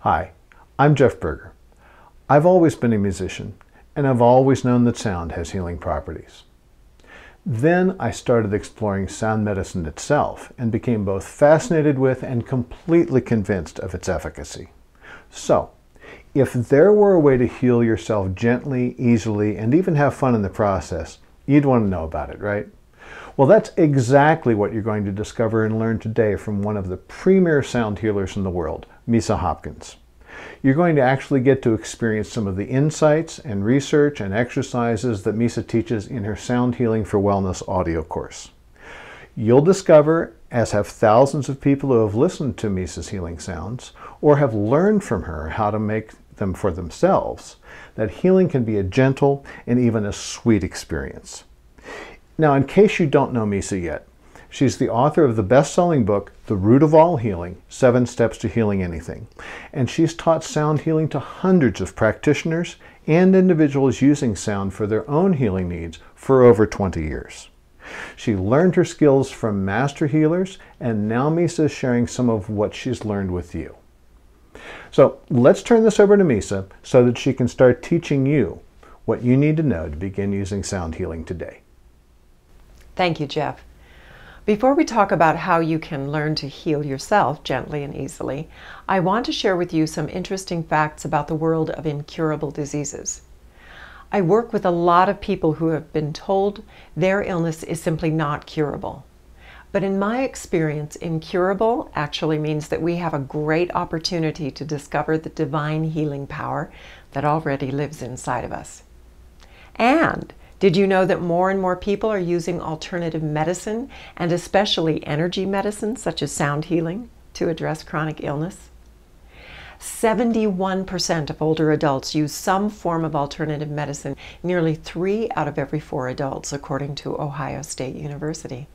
Hi, I'm Jeff Berger. I've always been a musician, and I've always known that sound has healing properties. Then I started exploring sound medicine itself and became both fascinated with and completely convinced of its efficacy. So, if there were a way to heal yourself gently, easily, and even have fun in the process, you'd want to know about it, right? Well, that's exactly what you're going to discover and learn today from one of the premier sound healers in the world, Misa Hopkins. You're going to actually get to experience some of the insights and research and exercises that Misa teaches in her Sound Healing for Wellness audio course. You'll discover, as have thousands of people who have listened to Misa's healing sounds or have learned from her how to make them for themselves, that healing can be a gentle and even a sweet experience. Now, in case you don't know Misa yet, she's the author of the best-selling book, The Root of All Healing, 7 Steps to Healing Anything. And she's taught sound healing to hundreds of practitioners and individuals using sound for their own healing needs for over 20 years. She learned her skills from master healers, and now Misa is sharing some of what she's learned with you. So let's turn this over to Misa so that she can start teaching you what you need to know to begin using sound healing today. Thank you, Jeff. Before we talk about how you can learn to heal yourself gently and easily, I want to share with you some interesting facts about the world of incurable diseases. I work with a lot of people who have been told their illness is simply not curable. But in my experience, incurable actually means that we have a great opportunity to discover the divine healing power that already lives inside of us. And did you know that more and more people are using alternative medicine, and especially energy medicine, such as sound healing, to address chronic illness? 71% of older adults use some form of alternative medicine, nearly 3 out of every 4 adults, according to Ohio State University.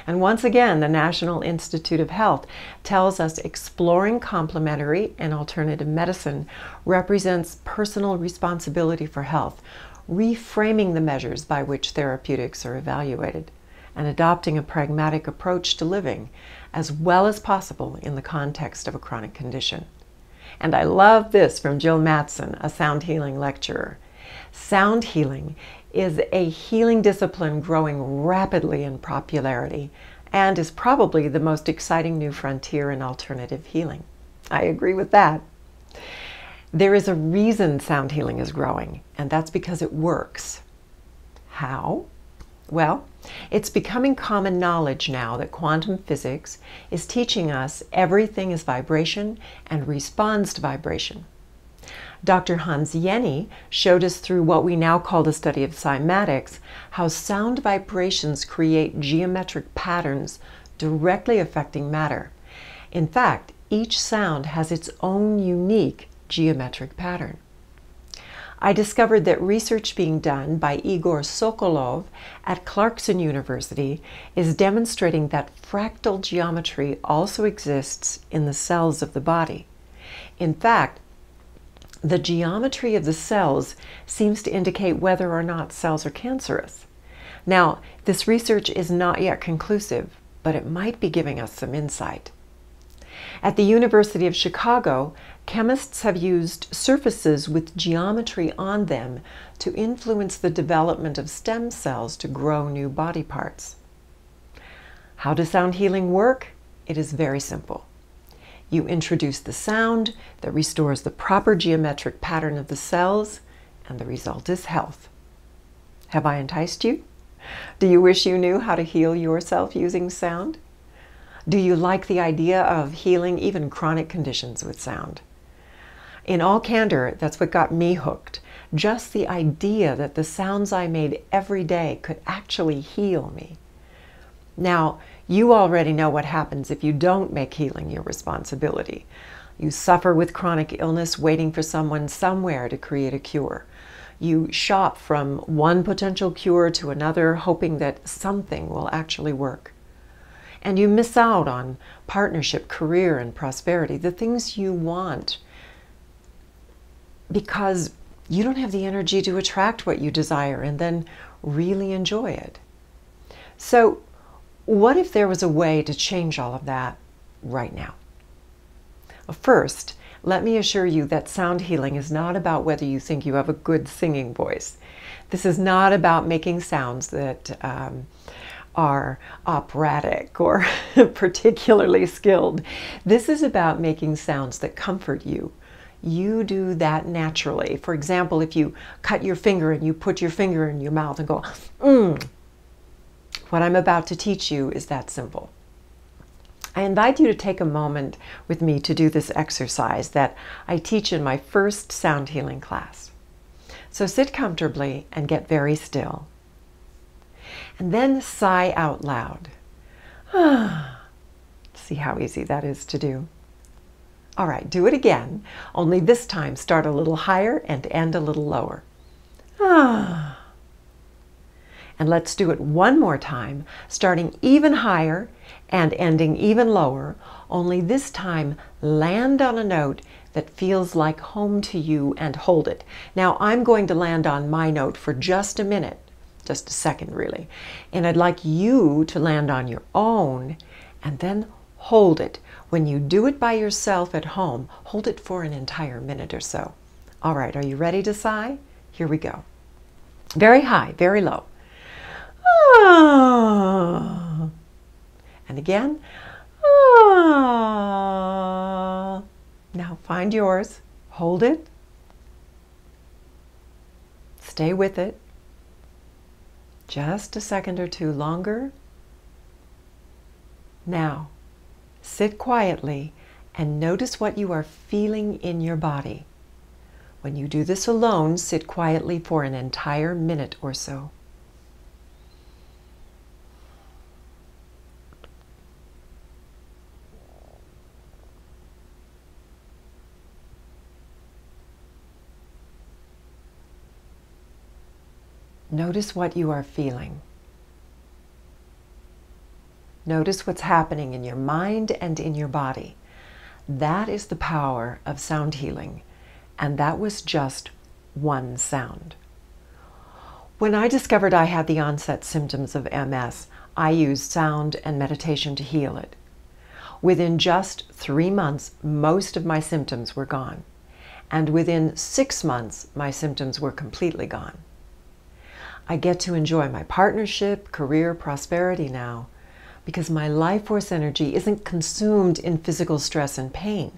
And once again, the National Institute of Health tells us exploring complementary and alternative medicine represents personal responsibility for health, reframing the measures by which therapeutics are evaluated, and adopting a pragmatic approach to living, as well as possible in the context of a chronic condition. And I love this from Jill Mattson, a sound healing lecturer. Sound healing is a healing discipline growing rapidly in popularity and is probably the most exciting new frontier in alternative healing. I agree with that. There is a reason sound healing is growing, and that's because it works. How? Well, it's becoming common knowledge now that quantum physics is teaching us everything is vibration and responds to vibration. Dr. Hans Jenny showed us through what we now call the study of cymatics how sound vibrations create geometric patterns directly affecting matter. In fact, each sound has its own unique geometric pattern. I discovered that research being done by Igor Sokolov at Clarkson University is demonstrating that fractal geometry also exists in the cells of the body. In fact, the geometry of the cells seems to indicate whether or not cells are cancerous. Now, this research is not yet conclusive, but it might be giving us some insight. At the University of Chicago, chemists have used surfaces with geometry on them to influence the development of stem cells to grow new body parts. How does sound healing work? It is very simple. You introduce the sound that restores the proper geometric pattern of the cells, and the result is health. Have I enticed you? Do you wish you knew how to heal yourself using sound? Do you like the idea of healing even chronic conditions with sound? In all candor, that's what got me hooked. Just the idea that the sounds I made every day could actually heal me. Now, you already know what happens if you don't make healing your responsibility. You suffer with chronic illness waiting for someone somewhere to create a cure. You shop from one potential cure to another, hoping that something will actually work. And you miss out on partnership, career, and prosperity, the things you want, because you don't have the energy to attract what you desire and then really enjoy it. So, what if there was a way to change all of that right now? First, let me assure you that sound healing is not about whether you think you have a good singing voice. This is not about making sounds that are operatic or particularly skilled. This is about making sounds that comfort you. You do that naturally. For example, if you cut your finger and you put your finger in your mouth and go, what I'm about to teach you is that simple. I invite you to take a moment with me to do this exercise that I teach in my first sound healing class. So sit comfortably and get very still. And then sigh out loud. See how easy that is to do. All right, do it again, only this time start a little higher and end a little lower. And let's do it one more time, starting even higher and ending even lower, only this time land on a note that feels like home to you and hold it. Now I'm going to land on my note for just a minute, just a second really, and I'd like you to land on your own and then hold it. When you do it by yourself at home, hold it for an entire minute or so. All right, are you ready to sigh? Here we go. Very high, very low. And again. Now find yours. Hold it. Stay with it. Just a second or two longer. Now, sit quietly and notice what you are feeling in your body. When you do this alone, sit quietly for an entire minute or so. Notice what you are feeling. Notice what's happening in your mind and in your body. That is the power of sound healing, and that was just one sound. When I discovered I had the onset symptoms of MS, I used sound and meditation to heal it. Within just 3 months, most of my symptoms were gone, and within 6 months, my symptoms were completely gone. I get to enjoy my partnership, career, prosperity now, because my life force energy isn't consumed in physical stress and pain.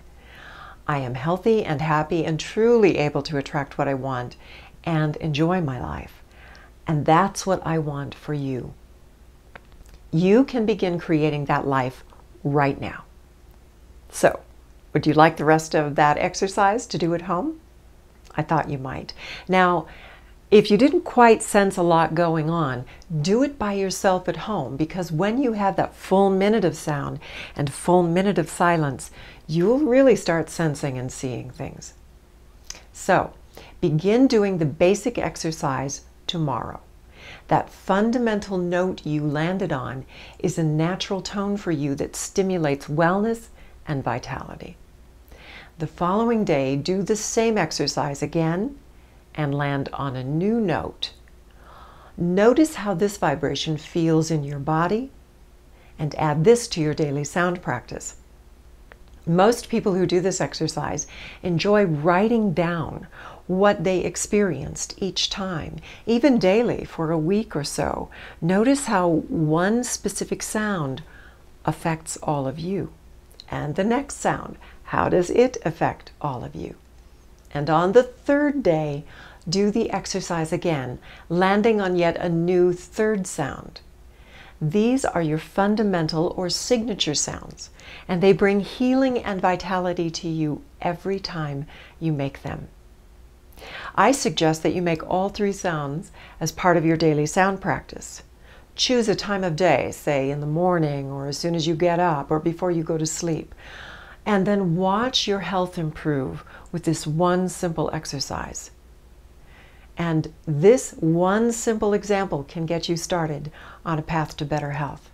I am healthy and happy and truly able to attract what I want and enjoy my life. And that's what I want for you. You can begin creating that life right now. So, would you like the rest of that exercise to do at home? I thought you might. Now, if you didn't quite sense a lot going on, do it by yourself at home, because when you have that full minute of sound and full minute of silence, you'll really start sensing and seeing things. So, begin doing the basic exercise tomorrow. That fundamental note you landed on is a natural tone for you that stimulates wellness and vitality. The following day, do the same exercise again and land on a new note. Notice how this vibration feels in your body and add this to your daily sound practice. Most people who do this exercise enjoy writing down what they experienced each time, even daily for a week or so. Notice how one specific sound affects all of you. And the next sound, how does it affect all of you? And on the third day, do the exercise again, landing on yet a new third sound. These are your fundamental or signature sounds, and they bring healing and vitality to you every time you make them. I suggest that you make all 3 sounds as part of your daily sound practice. Choose a time of day, say in the morning or as soon as you get up or before you go to sleep. And then watch your health improve with this one simple exercise. And this one simple example can get you started on a path to better health.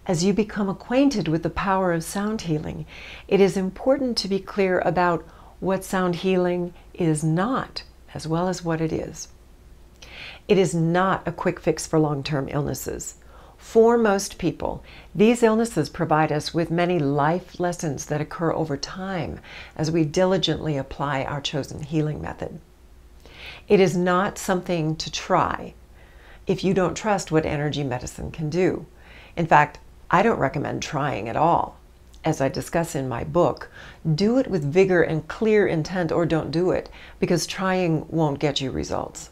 As you become acquainted with the power of sound healing, it is important to be clear about what sound healing is not, as well as what it is. It is not a quick fix for long-term illnesses. For most people, these illnesses provide us with many life lessons that occur over time as we diligently apply our chosen healing method. It is not something to try if you don't trust what energy medicine can do. In fact, I don't recommend trying at all. As I discuss in my book, do it with vigor and clear intent, or don't do it, because trying won't get you results.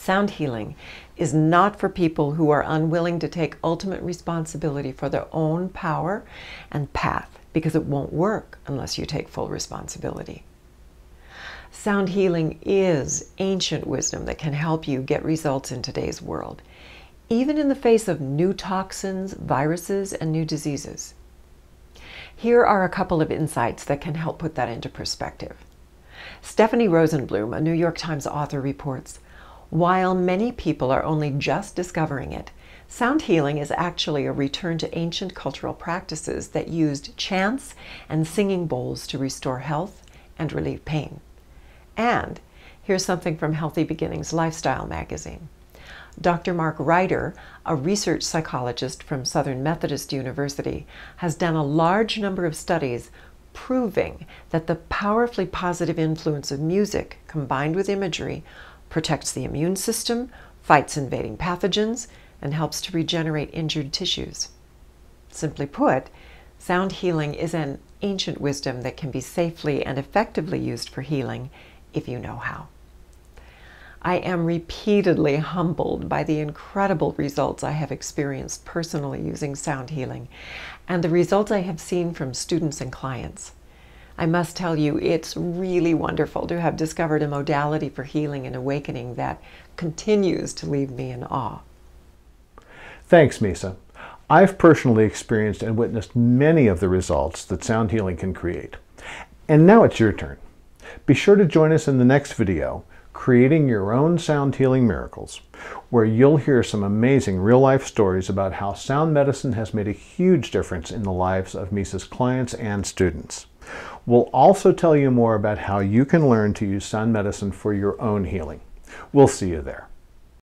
Sound healing is not for people who are unwilling to take ultimate responsibility for their own power and path, because it won't work unless you take full responsibility. Sound healing is ancient wisdom that can help you get results in today's world, even in the face of new toxins, viruses, and new diseases. Here are a couple of insights that can help put that into perspective. Stephanie Rosenblum, a New York Times author, reports, while many people are only just discovering it, sound healing is actually a return to ancient cultural practices that used chants and singing bowls to restore health and relieve pain. And here's something from Healthy Beginnings Lifestyle magazine. Dr. Mark Ryder, a research psychologist from Southern Methodist University, has done a large number of studies proving that the powerfully positive influence of music combined with imagery protects the immune system, fights invading pathogens, and helps to regenerate injured tissues. Simply put, sound healing is an ancient wisdom that can be safely and effectively used for healing if you know how. I am repeatedly humbled by the incredible results I have experienced personally using sound healing and the results I have seen from students and clients. I must tell you, it's really wonderful to have discovered a modality for healing and awakening that continues to leave me in awe. Thanks, Misa. I've personally experienced and witnessed many of the results that sound healing can create. And now it's your turn. Be sure to join us in the next video, Creating Your Own Sound Healing Miracles, where you'll hear some amazing real-life stories about how sound medicine has made a huge difference in the lives of Misa's clients and students. We'll also tell you more about how you can learn to use sound medicine for your own healing. We'll see you there.